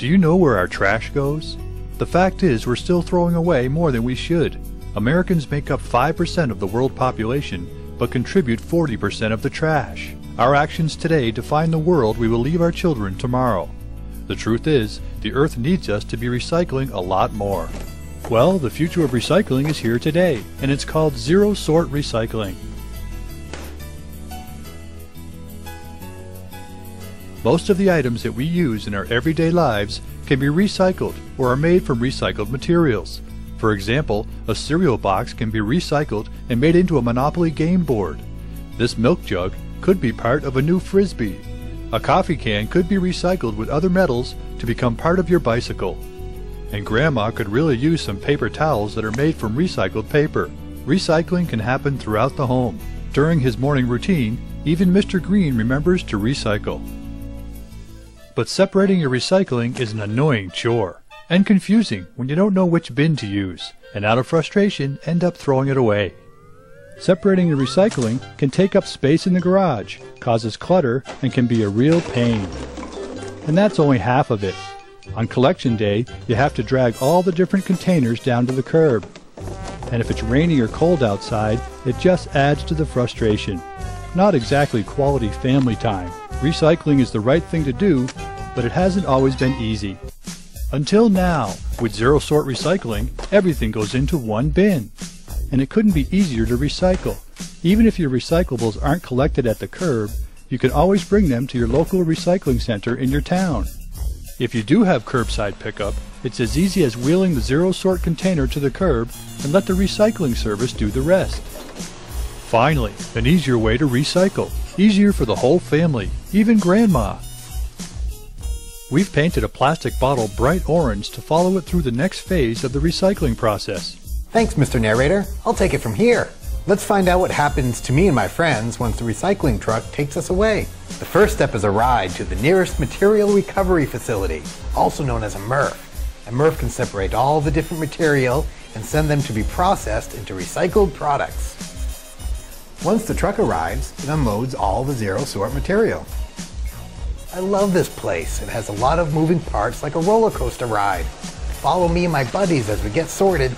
Do you know where our trash goes? The fact is, we're still throwing away more than we should. Americans make up 5% of the world population, but contribute 40% of the trash. Our actions today define the world we will leave our children tomorrow. The truth is, the earth needs us to be recycling a lot more. Well, the future of recycling is here today, and it's called zero-sort recycling. Most of the items that we use in our everyday lives can be recycled or are made from recycled materials. For example, a cereal box can be recycled and made into a Monopoly game board. This milk jug could be part of a new frisbee. A coffee can could be recycled with other metals to become part of your bicycle. And Grandma could really use some paper towels that are made from recycled paper. Recycling can happen throughout the home. During his morning routine, even Mr. Green remembers to recycle. But separating your recycling is an annoying chore and confusing when you don't know which bin to use, and out of frustration end up throwing it away. Separating your recycling can take up space in the garage, causes clutter, and can be a real pain. And that's only half of it. On collection day, you have to drag all the different containers down to the curb. And if it's rainy or cold outside, it just adds to the frustration. Not exactly quality family time. Recycling is the right thing to do, but it hasn't always been easy. Until now, with zero-sort recycling, everything goes into one bin. And it couldn't be easier to recycle. Even if your recyclables aren't collected at the curb, you can always bring them to your local recycling center in your town. If you do have curbside pickup, it's as easy as wheeling the zero-sort container to the curb and let the recycling service do the rest. Finally, an easier way to recycle. Easier for the whole family, even Grandma. We've painted a plastic bottle bright orange to follow it through the next phase of the recycling process. Thanks, Mr. Narrator. I'll take it from here. Let's find out what happens to me and my friends once the recycling truck takes us away. The first step is a ride to the nearest material recovery facility, also known as a MRF. A MRF can separate all the different material and send them to be processed into recycled products. Once the truck arrives, it unloads all the zero-sort material. I love this place. It has a lot of moving parts like a roller coaster ride. Follow me and my buddies as we get sorted.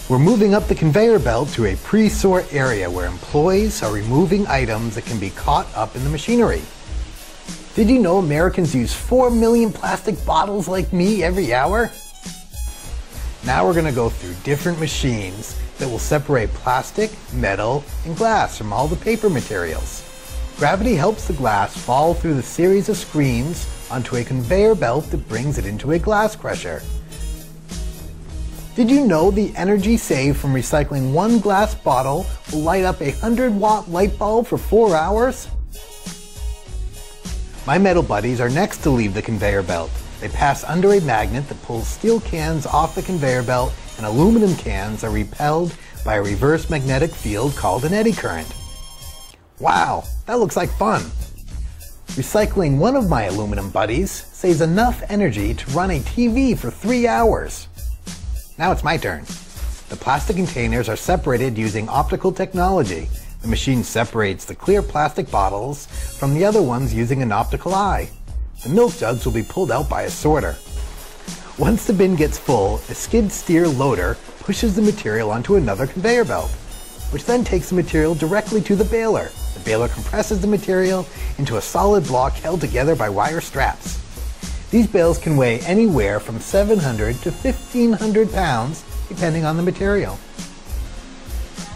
We're moving up the conveyor belt to a pre-sort area where employees are removing items that can be caught up in the machinery. Did you know Americans use 4 million plastic bottles like me every hour? Now we're going to go through different machines that will separate plastic, metal, and glass from all the paper materials. Gravity helps the glass fall through the series of screens onto a conveyor belt that brings it into a glass crusher. Did you know the energy saved from recycling one glass bottle will light up a 100-watt light bulb for 4 hours? My metal buddies are next to leave the conveyor belt. They pass under a magnet that pulls steel cans off the conveyor belt, and aluminum cans are repelled by a reverse magnetic field called an eddy current. Wow, that looks like fun! Recycling one of my aluminum buddies saves enough energy to run a TV for 3 hours. Now it's my turn. The plastic containers are separated using optical technology. The machine separates the clear plastic bottles from the other ones using an optical eye. The milk jugs will be pulled out by a sorter. Once the bin gets full, a skid steer loader pushes the material onto another conveyor belt, which then takes the material directly to the baler. The baler compresses the material into a solid block held together by wire straps. These bales can weigh anywhere from 700 to 1,500 pounds, depending on the material.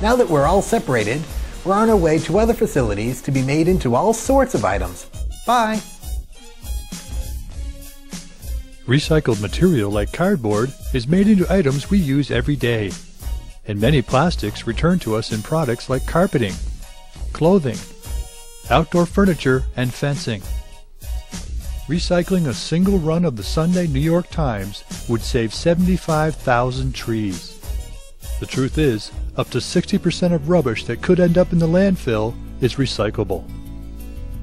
Now that we're all separated, we're on our way to other facilities to be made into all sorts of items. Bye! Recycled material like cardboard is made into items we use every day. And many plastics return to us in products like carpeting, clothing, outdoor furniture, and fencing. Recycling a single run of the Sunday New York Times would save 75,000 trees. The truth is, up to 60% of rubbish that could end up in the landfill is recyclable.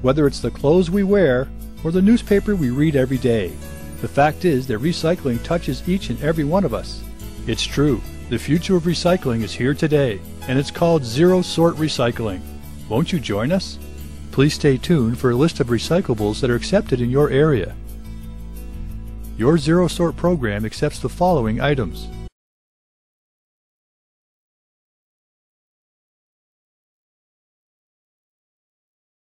Whether it's the clothes we wear or the newspaper we read every day, the fact is that recycling touches each and every one of us. It's true, the future of recycling is here today, and it's called zero-sort recycling. Won't you join us? Please stay tuned for a list of recyclables that are accepted in your area. Your zero sort program accepts the following items: